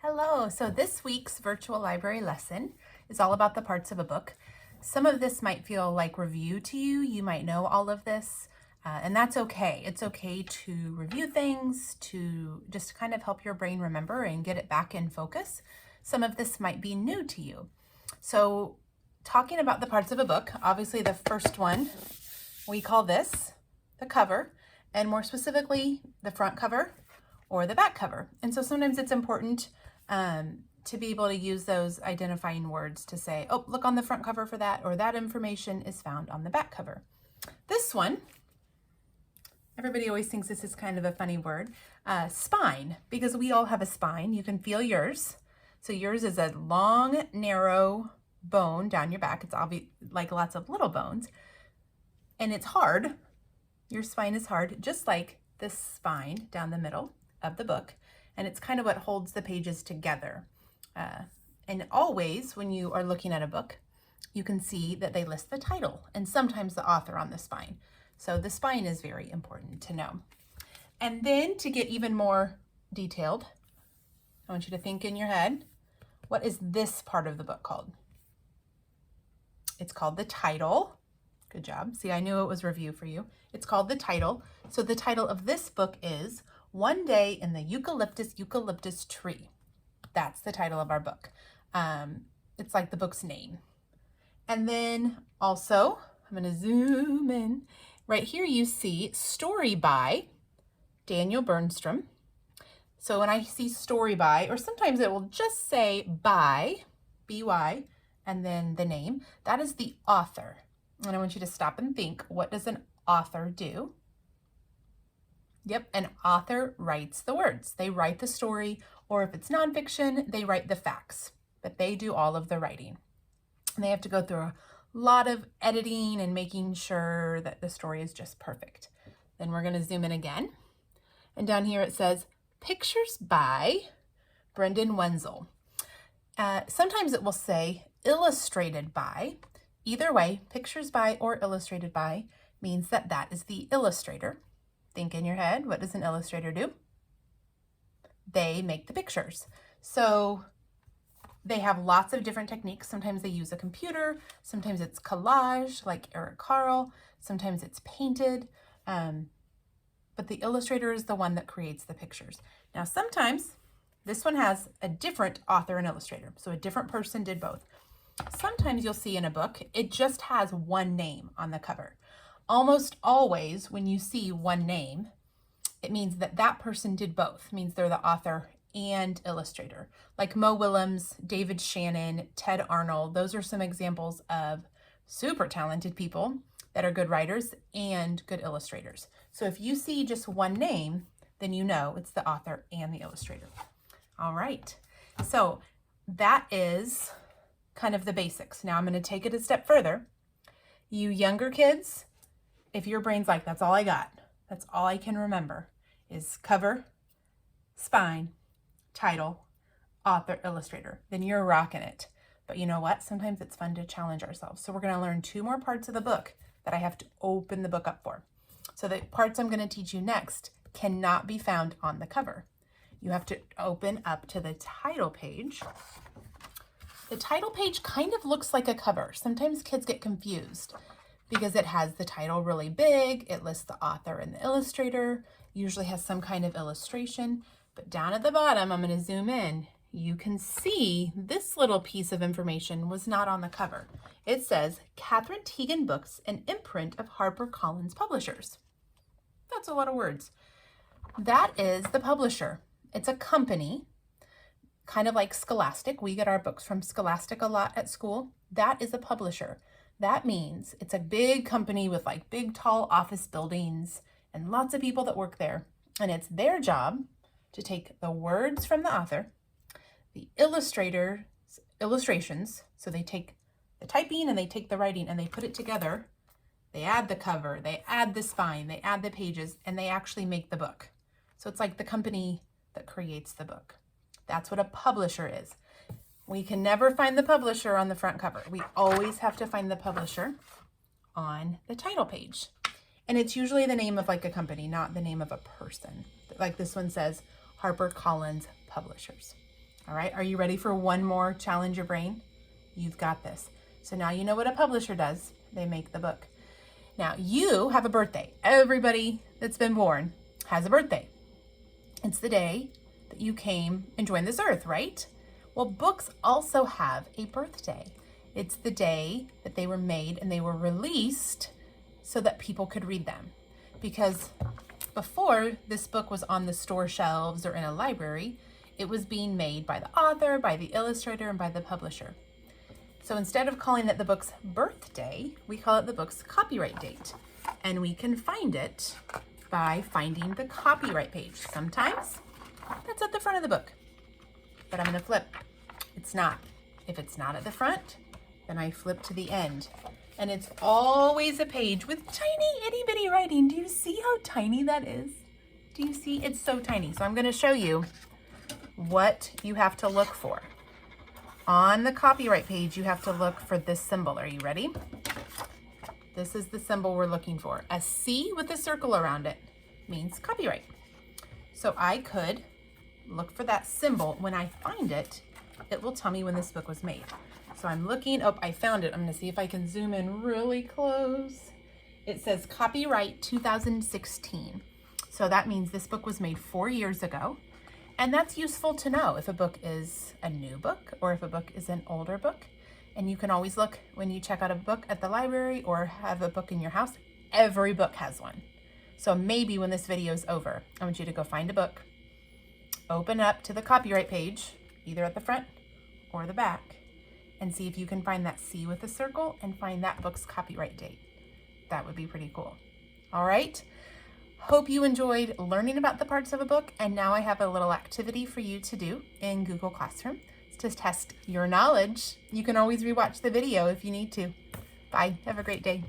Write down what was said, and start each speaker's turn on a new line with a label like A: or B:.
A: Hello, so this week's virtual library lesson is all about the parts of a book. Some of this might feel like review to you. You might know all of this, and that's okay. It's okay to review things, to just kind of help your brain remember and get it back in focus. Some of this might be new to you. So talking about the parts of a book, obviously the first one, we call this the cover, and more specifically, the front cover or the back cover. And so sometimes it's important to be able to use those identifying words to say, oh, look on the front cover for that, or that information is found on the back cover. This one, everybody always thinks this is kind of a funny word, spine, because we all have a spine. You can feel yours. So yours is a long, narrow bone down your back. It's obvious, like lots of little bones, and it's hard. Your spine is hard, just like this spine down the middle of the book. And it's kind of what holds the pages together. And always, when you are looking at a book, you can see that they list the title and sometimes the author on the spine. So the spine is very important to know. And then to get even more detailed, I want you to think in your head, what is this part of the book called? It's called the title. Good job. See, I knew it was review for you. It's called the title. So the title of this book is One Day in the Eucalyptus Tree. That's the title of our book. It's like the book's name. And then also, I'm going to zoom in. Right here you see Story by Daniel Bernstrom. So when I see story by, or sometimes it will just say by, B-Y, and then the name, that is the author. And I want you to stop and think, what does an author do? Yep, an author writes the words. They write the story, or if it's nonfiction, they write the facts, but they do all of the writing. And they have to go through a lot of editing and making sure that the story is just perfect. Then we're gonna zoom in again. And down here it says, Pictures by Brendan Wenzel. Sometimes it will say illustrated by. Either way, pictures by or illustrated by means that that is the illustrator. Think in your head, what does an illustrator do? They make the pictures. So they have lots of different techniques. Sometimes they use a computer, sometimes it's collage like Eric Carle, sometimes it's painted, but the illustrator is the one that creates the pictures. Now sometimes this one has a different author and illustrator, so a different person did both. Sometimes you'll see in a book, it just has one name on the cover. Almost always when you see one name, it means that that person did both. It means they're the author and illustrator. Like Mo Willems, David Shannon, Ted Arnold, those are some examples of super talented people that are good writers and good illustrators. So if you see just one name, then you know it's the author and the illustrator. All right, so that is kind of the basics. Now I'm going to take it a step further. You younger kids, if your brain's like, that's all I got, that's all I can remember is cover, spine, title, author, illustrator, then you're rocking it. But you know what? Sometimes it's fun to challenge ourselves. So we're going to learn two more parts of the book that I have to open the book up for. So the parts I'm going to teach you next cannot be found on the cover. You have to open up to the title page. The title page kind of looks like a cover. Sometimes kids get confused because it has the title really big. It lists the author and the illustrator, usually has some kind of illustration. But down at the bottom, I'm going to zoom in. You can see this little piece of information was not on the cover. It says Catherine Teagan Books, an imprint of HarperCollins Publishers. That's a lot of words. That is the publisher. It's a company, kind of like Scholastic. We get our books from Scholastic a lot at school. That is a publisher. That means it's a big company with like big, tall office buildings and lots of people that work there. And it's their job to take the words from the author, the illustrations, so they take the typing and they take the writing and they put it together. They add the cover, they add the spine, they add the pages, and they actually make the book. So it's like the company that creates the book. That's what a publisher is. We can never find the publisher on the front cover. We always have to find the publisher on the title page. And it's usually the name of like a company, not the name of a person. Like this one says HarperCollins Publishers. All right, are you ready for one more challenge your brain? You've got this. So now you know what a publisher does. They make the book. Now you have a birthday. Everybody that's been born has a birthday. It's the day that you came and joined this earth, right? Well, books also have a birthday. It's the day that they were made and they were released so that people could read them. Because before this book was on the store shelves or in a library, it was being made by the author, by the illustrator, and by the publisher. So instead of calling it the book's birthday, we call it the book's copyright date. And we can find it by finding the copyright page. Sometimes that's at the front of the book, but I'm gonna flip. It's not. If it's not at the front, then I flip to the end. And it's always a page with tiny itty bitty writing. Do you see how tiny that is? Do you see? It's so tiny. So I'm gonna show you what you have to look for. On the copyright page, you have to look for this symbol. Are you ready? This is the symbol we're looking for. A C with a circle around it means copyright. So I could look for that symbol. When I find it, it will tell me when this book was made. So I'm looking, oh, I found it. I'm gonna see if I can zoom in really close. It says copyright 2016. So that means this book was made 4 years ago. And that's useful to know if a book is a new book or if a book is an older book. And you can always look when you check out a book at the library or have a book in your house. Every book has one. So maybe when this video is over, I want you to go find a book, open up to the copyright page, either at the front or the back, and see if you can find that C with a circle and find that book's copyright date. That would be pretty cool. All right. Hope you enjoyed learning about the parts of a book, and now I have a little activity for you to do in Google Classroom to test your knowledge. You can always rewatch the video if you need to. Bye. Have a great day.